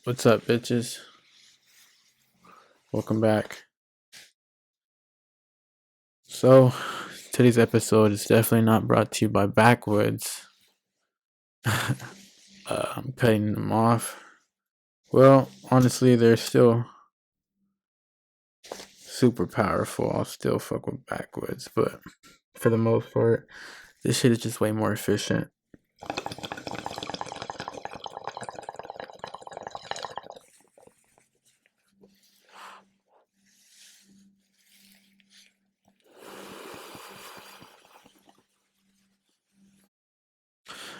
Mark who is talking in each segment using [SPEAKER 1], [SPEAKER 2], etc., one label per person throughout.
[SPEAKER 1] What's up, bitches? Welcome back. So, today's episode is definitely not brought to you by Backwoods. I'm cutting them off. Well, honestly, they're still super powerful. I'll still fuck with Backwoods, but for the most part, this shit is just way more efficient.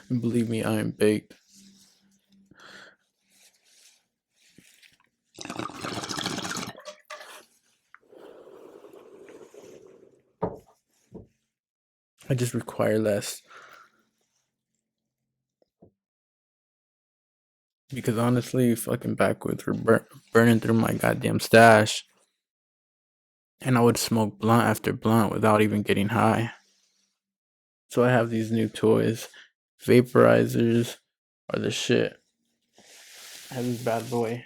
[SPEAKER 1] And believe me, I am baked. I just require less. Because honestly, fucking Backwoods were burning through my goddamn stash. And I would smoke blunt after blunt without even getting high. So I have these new toys. Vaporizers are the shit. I have this bad boy.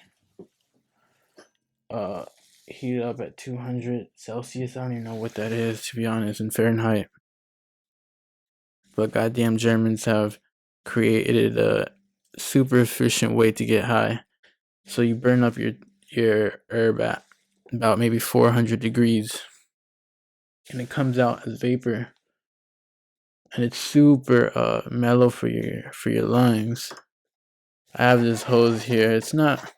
[SPEAKER 1] Uh, heat up at 200 Celsius. I don't even know what that is, to be honest, in Fahrenheit. But goddamn Germans have created a super efficient way to get high. So you burn up your herb at about maybe 400 degrees, and it comes out as vapor, and it's super mellow for your lungs. I have this hose here. It's not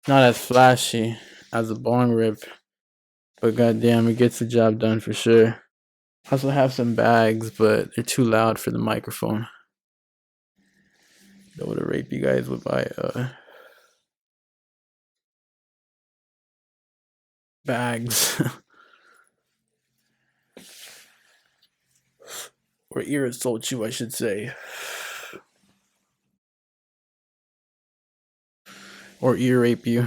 [SPEAKER 1] as flashy as a bong rip, but goddamn, it gets the job done for sure. I also have some bags, but they're too loud for the microphone. Don't want to rape you guys with my bags or ear assault you, I should say, or ear rape you.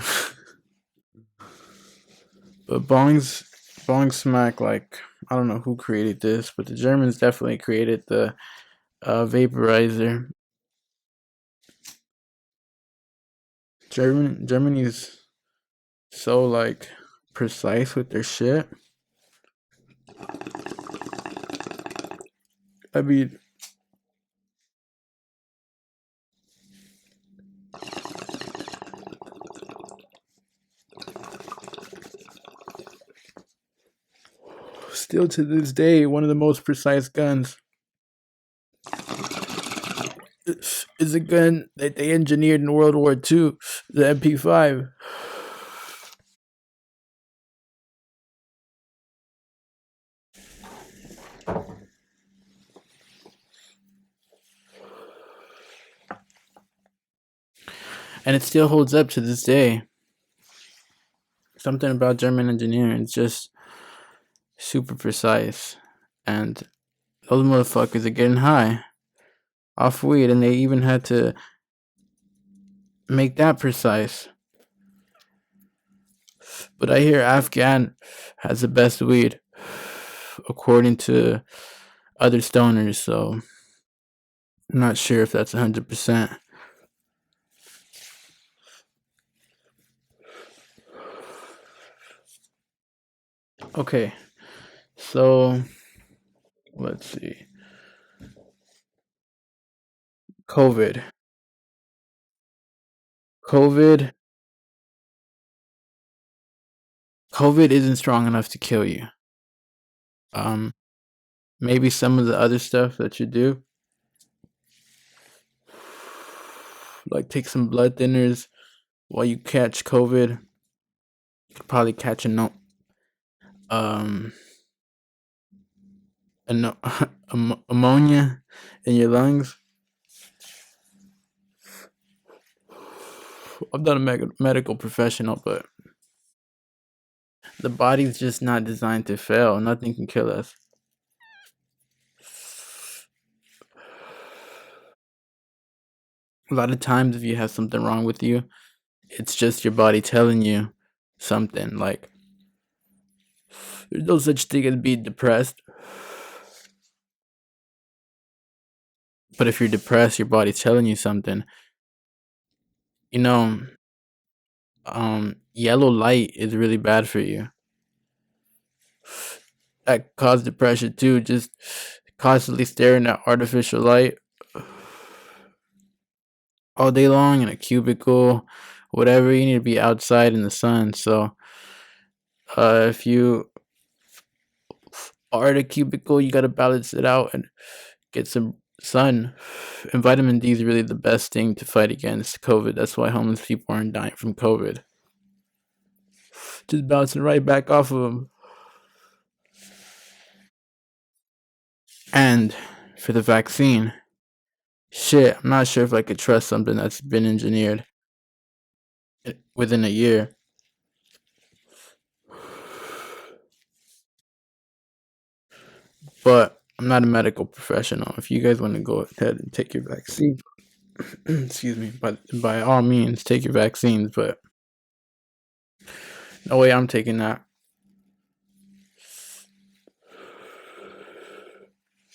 [SPEAKER 1] But bong smack, like, I don't know who created this, but the Germans definitely created the vaporizer. Germany's so like precise with their shit. I mean, still to this day, one of the most precise guns is a gun that they engineered in World War II, the MP5. And it still holds up to this day. Something about German engineering is just super precise. And those motherfuckers are getting high off weed, and they even had to make that precise. But I hear Afghan has the best weed, according to other stoners, so I'm not sure if that's 100%. Okay, so let's see. COVID. COVID. COVID isn't strong enough to kill you. Um, Maybe some of the other stuff that you do, like take some blood thinners while you catch COVID. You could probably catch um ammonia in your lungs. I'm not a medical professional, but the body's just not designed to fail. Nothing can kill us. A lot of times, if you have something wrong with you, it's just your body telling you something. Like, there's no such thing as being depressed. But if you're depressed, your body's telling you something. You know, yellow light is really bad for you. That causes depression too. Just constantly staring at artificial light all day long in a cubicle, whatever. You need to be outside in the sun. So, if you are in a cubicle, you gotta balance it out and get some sun. And vitamin D is really the best thing to fight against COVID. That's why homeless people aren't dying from COVID. Just bouncing right back off of them. And for the vaccine, shit, I'm not sure if I could trust something that's been engineered within a year. But I'm not a medical professional. If you guys want to go ahead and take your vaccine, excuse me, but by all means, take your vaccines. But no way I'm taking that.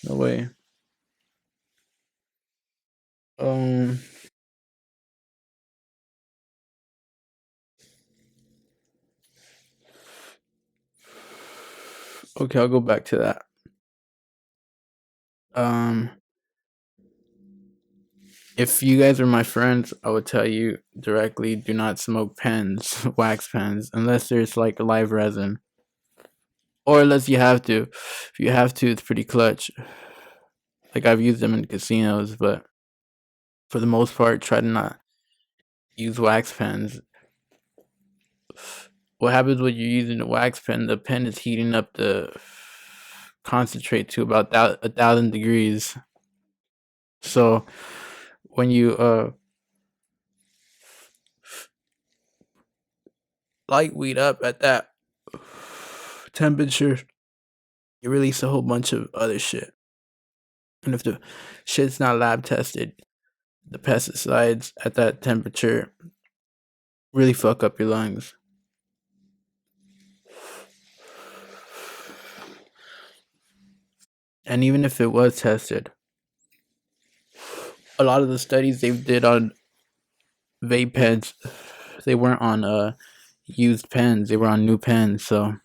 [SPEAKER 1] No way. Um. Okay, I'll go back to that. Um. If you guys are my friends, I would tell you directly: do not smoke pens, wax pens, unless there's like live resin, or unless you have to. If you have to, it's pretty clutch. Like I've used them in casinos, but for the most part, try to not use wax pens. What happens when you're using the wax pen? The pen is heating up the concentrate to about 1,000 degrees. So when you light weed up at that temperature, you release a whole bunch of other shit. And if the shit's not lab tested, the pesticides at that temperature really fuck up your lungs. And even if it was tested, a lot of the studies they did on vape pens, they weren't on used pens, they were on new pens. So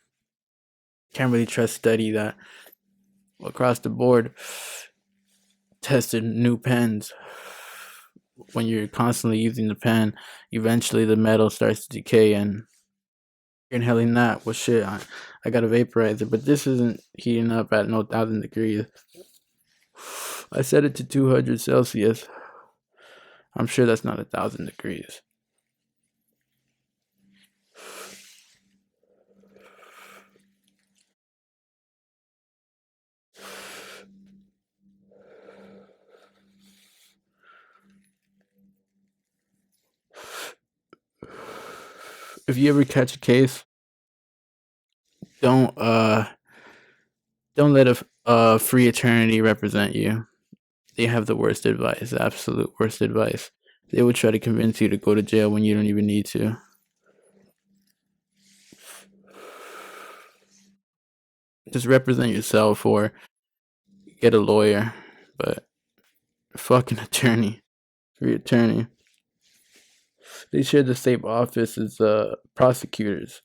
[SPEAKER 1] can't really trust study that across the board tested new pens. When you're constantly using the pen, eventually the metal starts to decay and you're inhaling that. Well, shit, I got a vaporizer, but this isn't heating up at no 1,000 degrees. I set it to 200 Celsius. I'm sure that's not 1,000 degrees. If you ever catch a case, don't let a free attorney represent you. They have the worst advice, the absolute worst advice. They will try to convince you to go to jail when you don't even need to. Just represent yourself or get a lawyer, but fucking attorney, free attorney. They share the same office as prosecutors.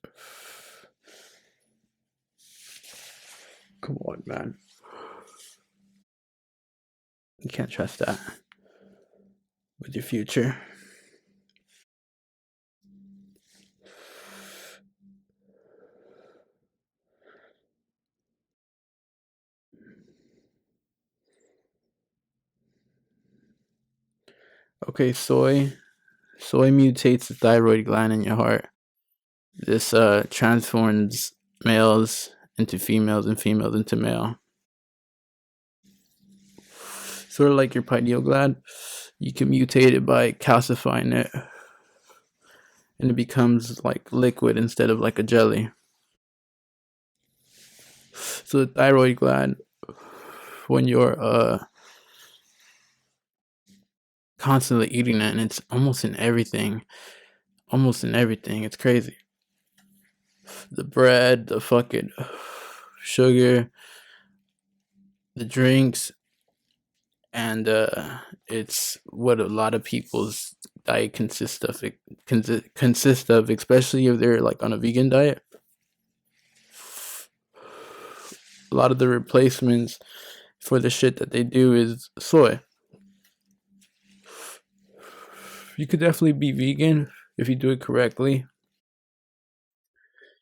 [SPEAKER 1] Come on, man. You can't trust that with your future. Okay, soy mutates the thyroid gland in your heart. This transforms males into females and females into male. Sort of like your pineal gland, you can mutate it by calcifying it, and it becomes like liquid instead of like a jelly. So the thyroid gland, when you're constantly eating it, and it's almost in everything, it's crazy. The bread, the fucking sugar, the drinks, and it's what a lot of people's diet consists of, especially if they're like on a vegan diet. A lot of the replacements for the shit that they do is soy. You could definitely be vegan if you do it correctly.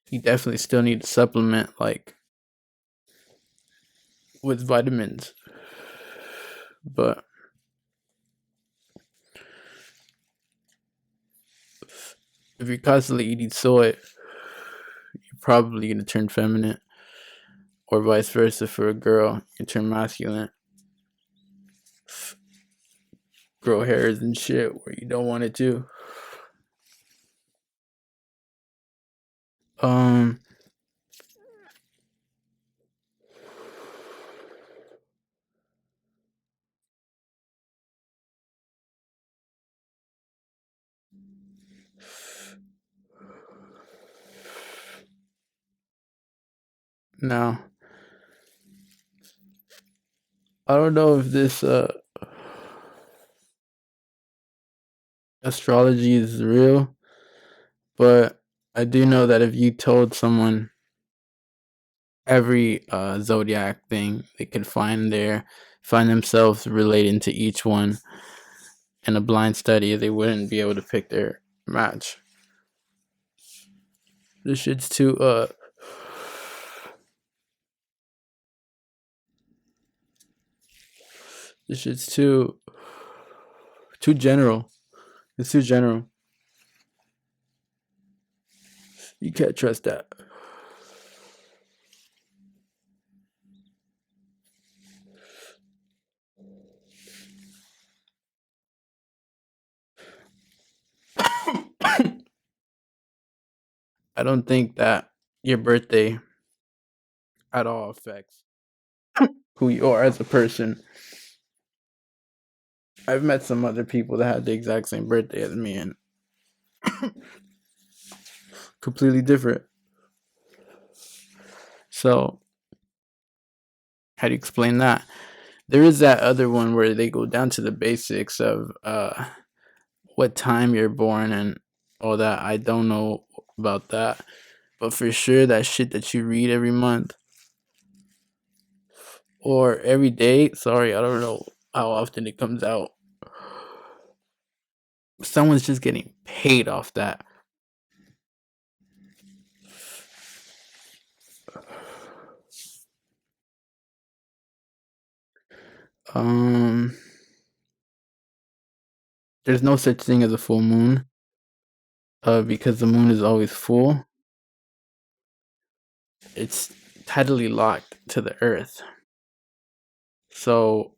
[SPEAKER 1] You definitely still need to supplement like with vitamins, but if you're constantly eating soy, you're probably gonna turn feminine, or vice versa for a girl, you turn masculine, grow hairs and shit where you don't want it to. Um, now I don't know if this astrology is real, but I do know that if you told someone every zodiac thing they could find themselves relating to each one in a blind study, they wouldn't be able to pick their match. This shit's too this shit's too general. It's too general. You can't trust that. I don't think that your birthday at all affects who you are as a person. I've met some other people that had the exact same birthday as me and completely different. So, how do you explain that? There is that other one where they go down to the basics of what time you're born and all that. I don't know about that. But for sure, that shit that you read every month or every day, sorry, I don't know how often it comes out. Someone's just getting paid off that. Um, there's no such thing as a full moon, because the moon is always full. It's tidally locked to the earth. So,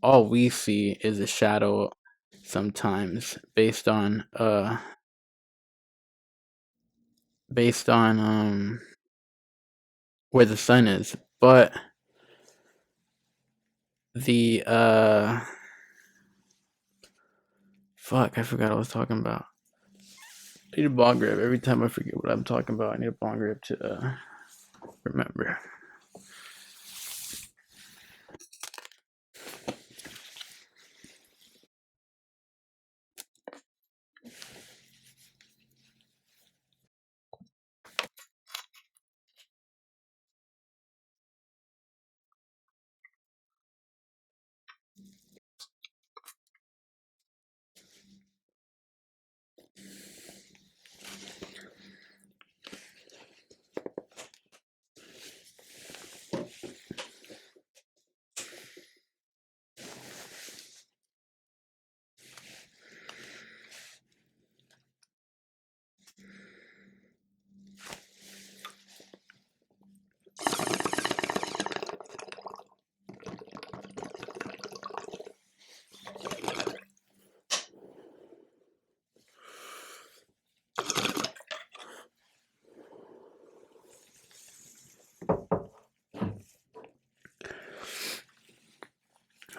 [SPEAKER 1] all we see is a shadow sometimes based on where the sun is. But the fuck, I forgot what I was talking about. I need a bong grip. Every time I forget what I'm talking about, I need a bong grip to remember.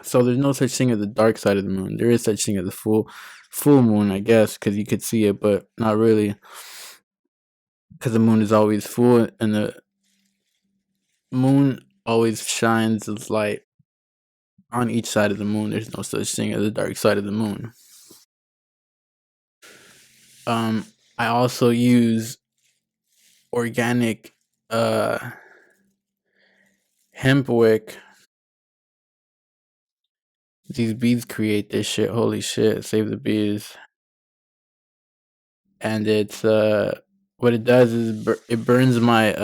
[SPEAKER 1] So there's no such thing as the dark side of the moon. There is such thing as the full moon, I guess, because you could see it, but not really, because the moon is always full, and the moon always shines its light on each side of the moon. There's no such thing as the dark side of the moon. I also use organic hemp wick. These bees create this shit. Holy shit! Save the bees. And it's what it does is it burns my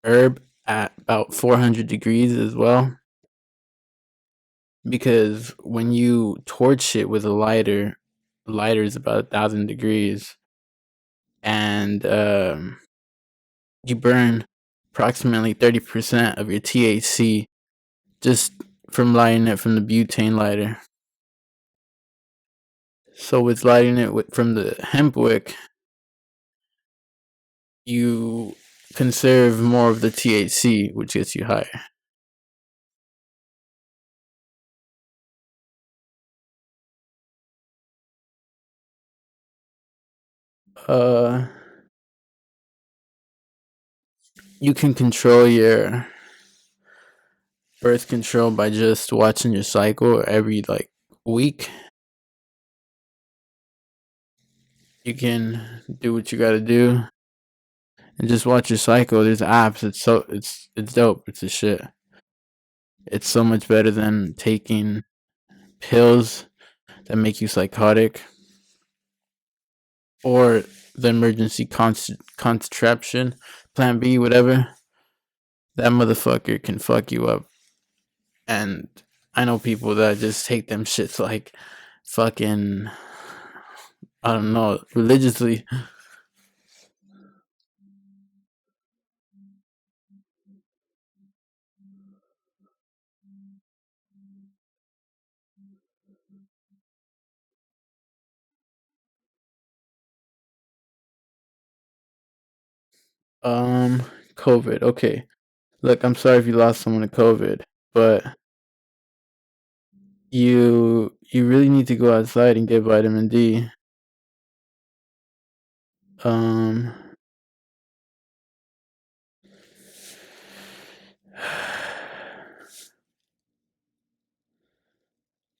[SPEAKER 1] herb at about 400 degrees as well. Because when you torch it with a lighter, the lighter is about 1,000 degrees, and you burn approximately 30% of your THC just from lighting it from the butane lighter. So with lighting it from the hemp wick, you conserve more of the THC, which gets you higher. Uh, you can control your birth control by just watching your cycle every like week. You can do what you gotta do and just watch your cycle. There's apps. It's dope. It's a shit. It's so much better than taking pills that make you psychotic or the emergency contraception, Plan B, whatever. That motherfucker can fuck you up. And I know people that just take them shits like fucking, I don't know, religiously. Um, COVID. Okay. Look, I'm sorry if you lost someone to COVID, but you really need to go outside and get vitamin D. Um,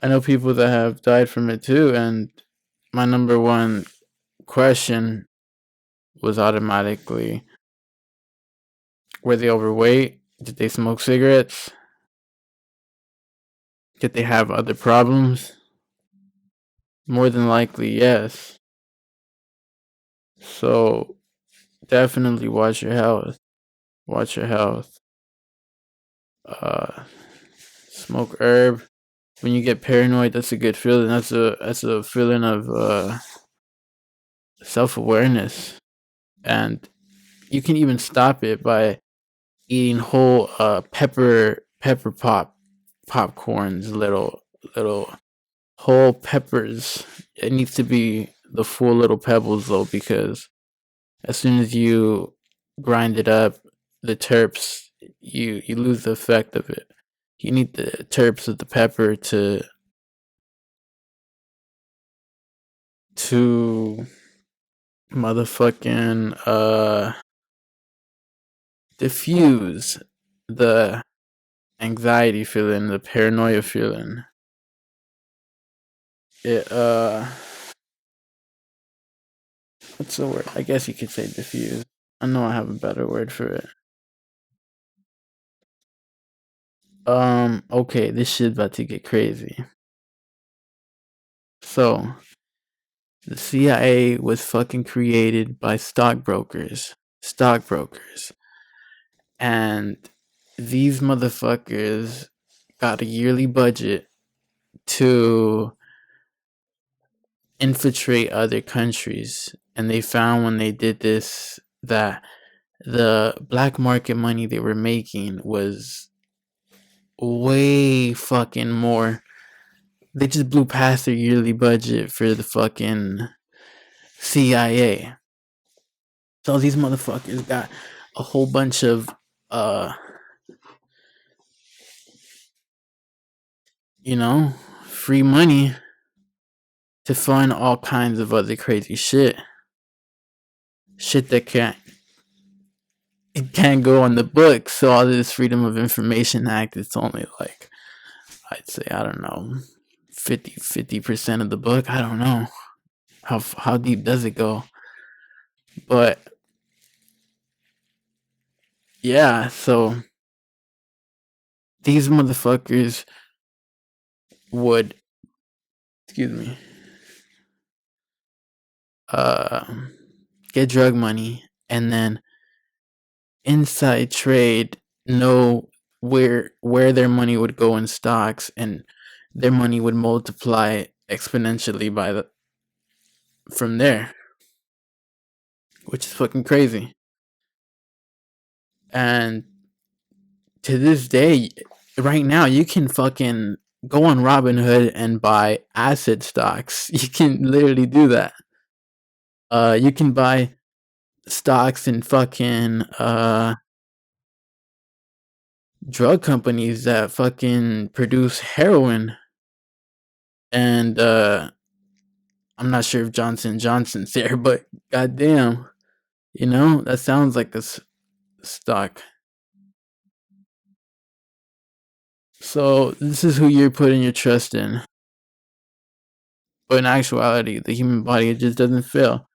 [SPEAKER 1] I know people that have died from it too, and my number one question was automatically, were they overweight? Did they smoke cigarettes? Did they have other problems? More than likely, yes. So definitely watch your health. Watch your health. Uh, smoke herb. When you get paranoid, that's a good feeling. That's a feeling of self awareness, and you can even stop it by eating whole pepper popcorns, little whole peppers. It needs to be the full little pebbles though, because as soon as you grind it up, the terps, you lose the effect of it. You need the terps of the pepper to motherfucking diffuse the anxiety feeling, the paranoia feeling. It what's the word? I guess you could say diffuse. I know I have a better word for it. Okay, this shit's about to get crazy. So the CIA was fucking created by stockbrokers. Stockbrokers. And these motherfuckers got a yearly budget to infiltrate other countries. And they found when they did this that the black market money they were making was way fucking more. They just blew past their yearly budget for the fucking CIA. So these motherfuckers got a whole bunch of uh you know, free money to fund all kinds of other crazy shit. Shit that can't go on the books. So all this Freedom of Information Act, it's only like, I'd say, I don't know, 50% of the book. I don't know. how deep does it go? But yeah, so these motherfuckers would, excuse me, uh, get drug money and then inside trade know where their money would go in stocks, and their money would multiply exponentially by the from there, which is fucking crazy. And to this day, right now, you can fucking go on Robinhood and buy asset stocks. You can literally do that. You can buy stocks in fucking drug companies that fucking produce heroin. And I'm not sure if Johnson Johnson's there, but goddamn, that sounds like a stock. So this is who you're putting your trust in. But in actuality, the human body, it just doesn't fail.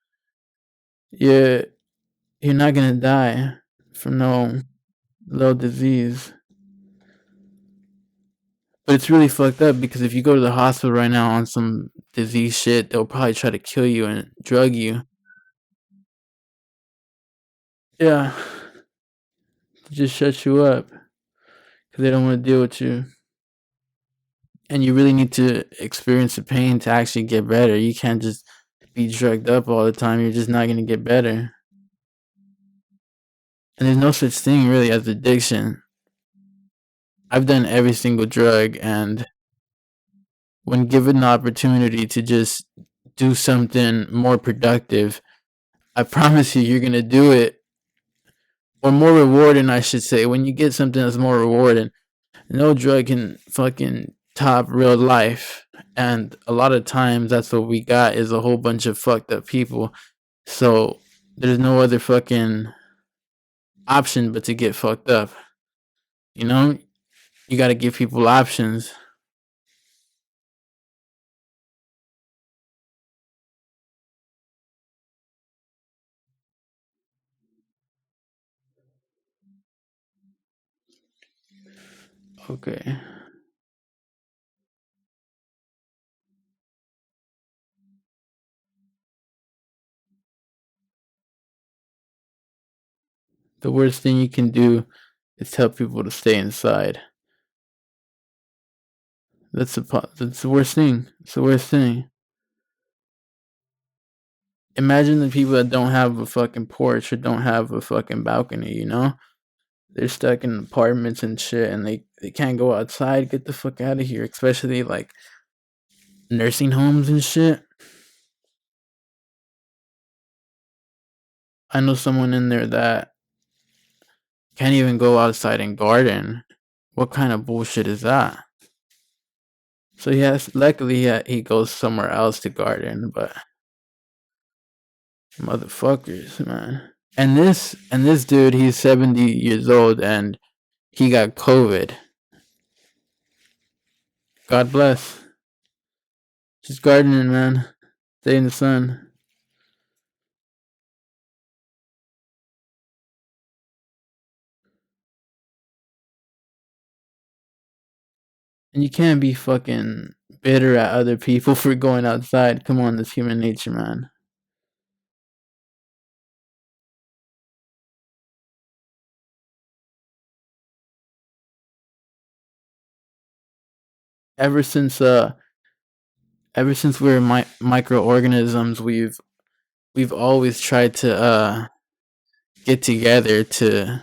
[SPEAKER 1] You're you're not gonna die from no little disease. But it's really fucked up because if you go to the hospital right now on some disease shit, they'll probably try to kill you and drug you. Yeah, to just shut you up because they don't want to deal with you. And you really need to experience the pain to actually get better. You can't just be drugged up all the time. You're just not gonna get better. And there's no such thing really as addiction. I've done every single drug, and when given the opportunity to just do something more productive, I promise you're gonna do it. Or more rewarding, I should say. When you get something that's more rewarding, no drug can fucking top real life. And a lot of times, that's what we got is a whole bunch of fucked up people. So there's no other fucking option but to get fucked up. You know, you got to give people options. Okay. The worst thing you can do is tell people to stay inside. That's the worst thing. It's the worst thing. Imagine the people that don't have a fucking porch or don't have a fucking balcony. They're stuck in apartments and shit, and they can't go outside. Get the fuck out of here, especially like nursing homes and shit. I know someone in there that can't even go outside and garden. What kind of bullshit is that? So yes, luckily he goes somewhere else to garden, but motherfuckers, man. And this dude, he's 70 years old and he got COVID. God bless. Just gardening, man. Stay in the sun. And you can't be fucking bitter at other people for going outside. Come on, that's human nature, man. Ever since uh ever since we're microorganisms, we've always tried to get together to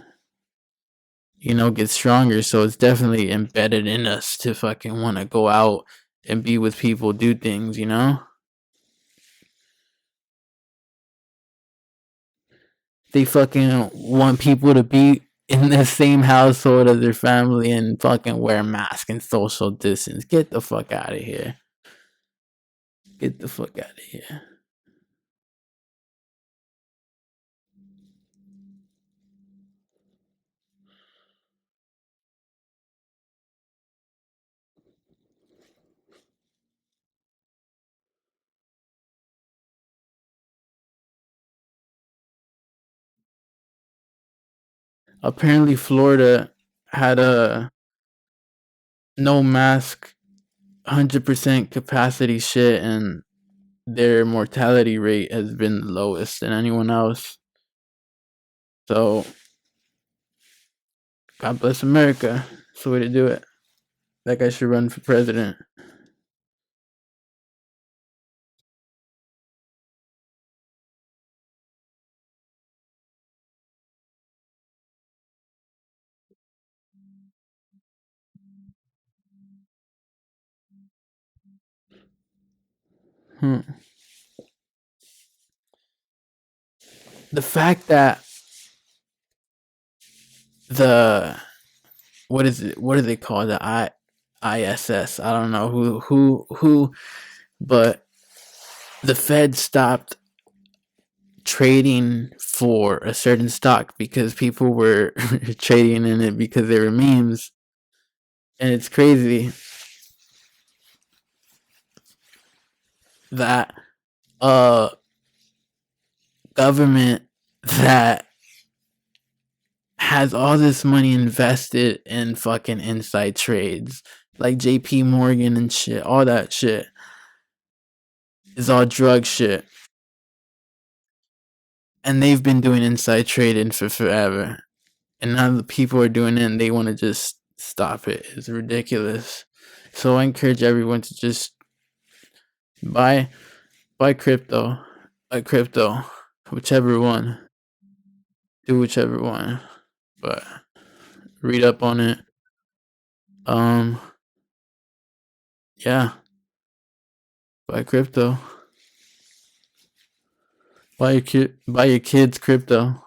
[SPEAKER 1] get stronger. So it's definitely embedded in us to fucking want to go out and be with people, do things. They fucking want people to be in the same household as their family and fucking wear masks and social distance. Get the fuck out of here. Get the fuck out of here. Apparently, Florida had a no mask, 100% capacity shit, and their mortality rate has been the lowest than anyone else. So, God bless America. That's the way to do it. That guy should run for president. Hmm. The fact that the what is it? What do they call the ISS? I don't know who, but the Fed stopped trading for a certain stock because people were trading in it because they were memes, and it's crazy that a government that has all this money invested in fucking inside trades like JP Morgan and shit, all that shit is all drug shit. And they've been doing inside trading for forever. And now the people are doing it and they want to just stop it. It's ridiculous. So I encourage everyone to just buy crypto. Buy crypto. Whichever one. Do whichever one. But read up on it. Um yeah. Buy crypto. Buy your kids crypto.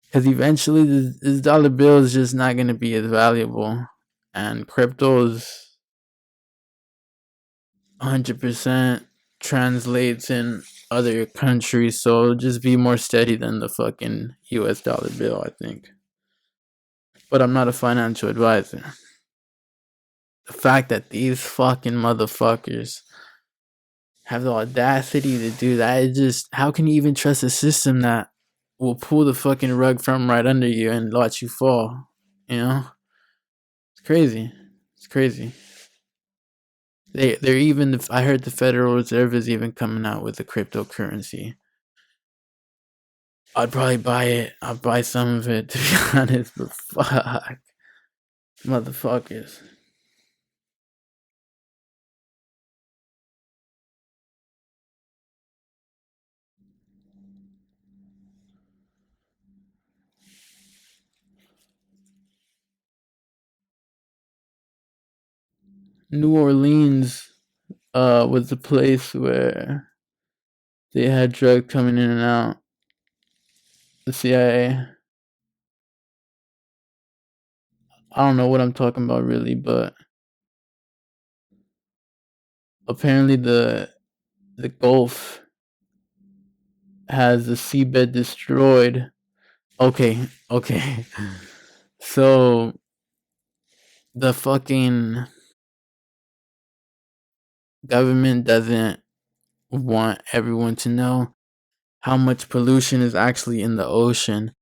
[SPEAKER 1] Because eventually this dollar bill is just not going to be as valuable. And crypto is 100% translates in other countries. So it'll just be more steady than the fucking US dollar bill, I think. But I'm not a financial advisor. The fact that these fucking motherfuckers have the audacity to do that, it just, how can you even trust a system that will pull the fucking rug from right under you and let you fall? You know? It's crazy. It's crazy. They're even, I heard the Federal Reserve is even coming out with a cryptocurrency. I'd probably buy it. I'd buy some of it, to be honest, but fuck. Motherfuckers. New Orleans was the place where they had drugs coming in and out. The CIA. I don't know what I'm talking about really, but apparently the Gulf has the seabed destroyed. Okay, okay. So the fucking government doesn't want everyone to know how much pollution is actually in the ocean,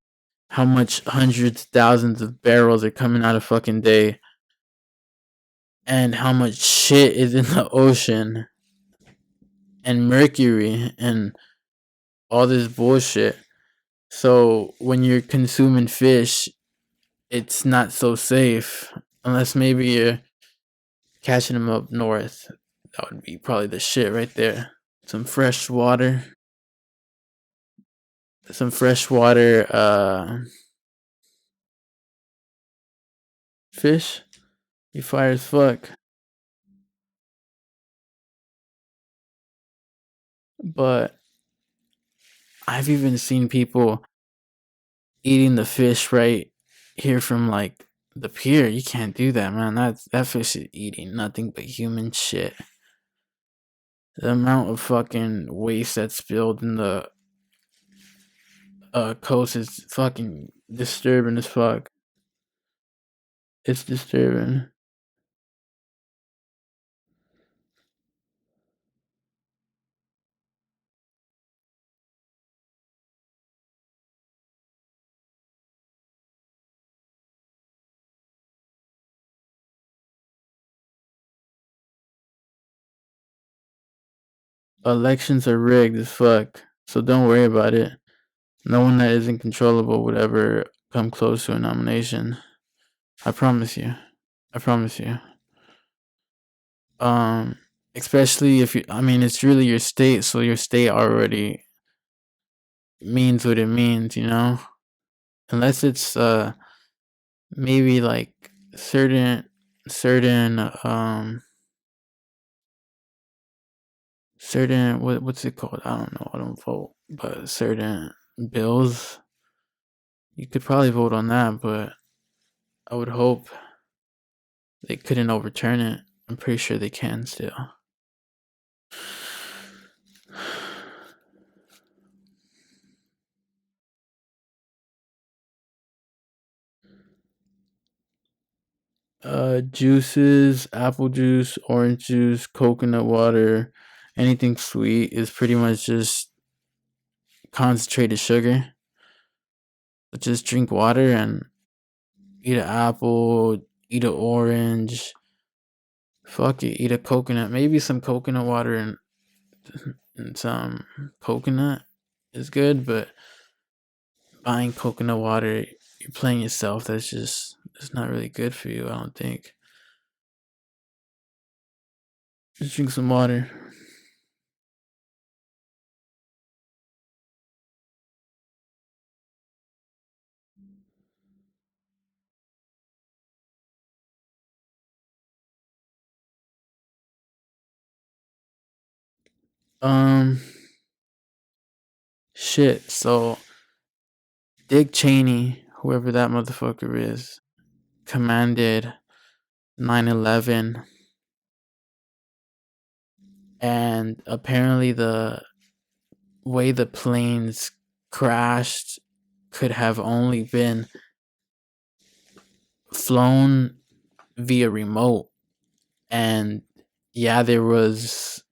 [SPEAKER 1] how much hundreds, thousands of barrels are coming out a fucking day, and how much shit is in the ocean, and mercury, and all this bullshit. So when you're consuming fish, it's not so safe unless maybe you're catching them up north. That would be probably the shit right there. Some fresh water, some freshwater fish. You fire as fuck. But I've even seen people eating the fish right here from like the pier. You can't do that, man. That fish is eating nothing but human shit. The amount of fucking waste that's spilled in the coast is fucking disturbing as fuck. It's disturbing. Elections are rigged as fuck, so don't worry about it. No one that isn't controllable would ever come close to a nomination. I promise you. I promise you. Um, Especially if you, I mean, it's really your state, so your state already means what it means, you know? Unless it's maybe like certain certain what's it called? I don't know. I don't vote, but certain bills you could probably vote on that, but I would hope they couldn't overturn it. I'm pretty sure they can still. Juices, apple juice, orange juice, coconut water, anything sweet is pretty much just concentrated sugar. But just drink water and eat an apple, eat an orange. Fuck it, eat a coconut. Maybe some coconut water and some coconut is good, but buying coconut water, you're playing yourself. That's not really good for you, I don't think. Just drink some water. Um, Shit. So Dick Cheney, whoever that motherfucker is, commanded 9/11, and apparently the way the planes crashed could have only been flown via remote. And yeah, there was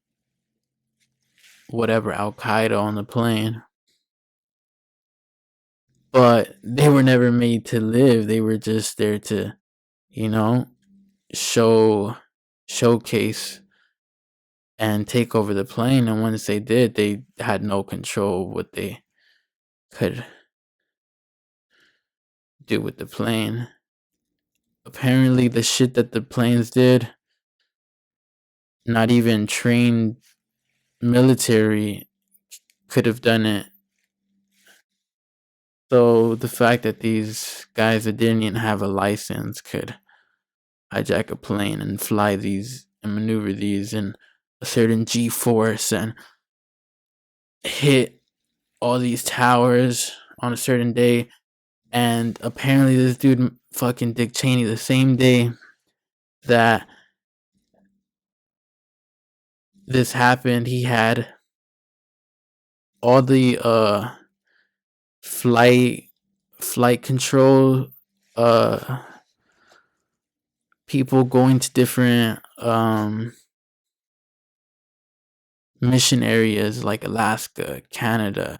[SPEAKER 1] whatever Al Qaeda on the plane, but they were never made to live. They were just there to, you know, showcase and take over the plane. And once they did, they had no control of what they could do with the plane. Apparently, the shit that the planes did, not even trained military could have done it. So the fact that these guys that didn't even have a license could hijack a plane and fly these and maneuver these in a certain G force and hit all these towers on a certain day. And apparently, this dude, fucking Dick Cheney, the same day that this happened, he had all the flight control people going to different mission areas like Alaska, Canada,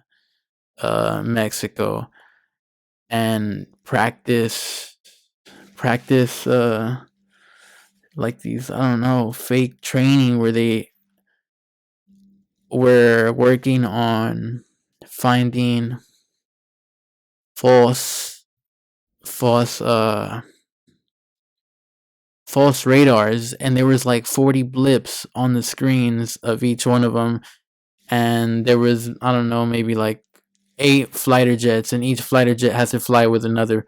[SPEAKER 1] Mexico, and practice like these, I don't know, fake training where they were working on finding false false uh false radars, and there was like 40 blips on the screens of each one of them, and there was, I don't know, maybe like 8 fighter jets, and each fighter jet has to fly with another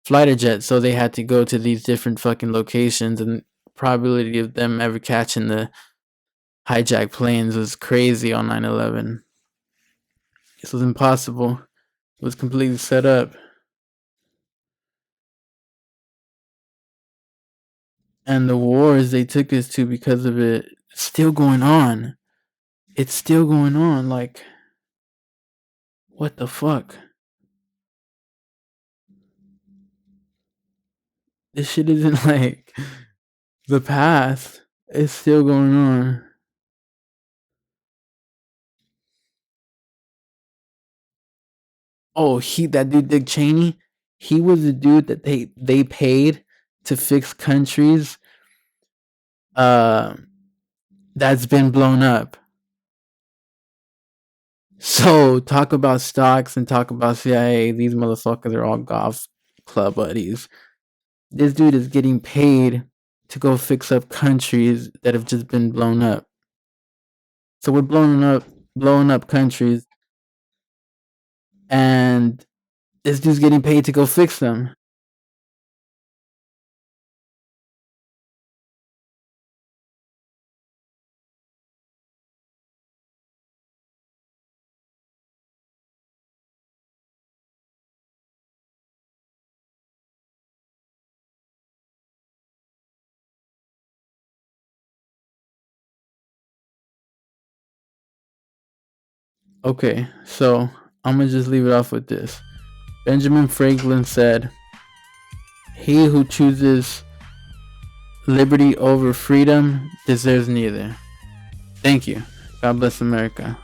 [SPEAKER 1] fighter jet, so they had to go to these different fucking locations, and probability of them ever catching the hijacked planes was crazy on 9/11. This was impossible. It was completely set up. And the wars they took us to because of it, it's still going on. It's still going on. Like, what the fuck? This shit isn't like the past. It's still going on. Oh, that dude Dick Cheney, he was the dude that they paid to fix countries uh that's been blown up. So talk about stocks and talk about CIA. These motherfuckers are all golf club buddies. This dude is getting paid to go fix up countries that have just been blown up. So we're blowing up countries, and this dude's getting paid to go fix them. Okay, so I'm gonna just leave it off with this. Benjamin Franklin said, "He who chooses liberty over freedom deserves neither." Thank you. God bless America.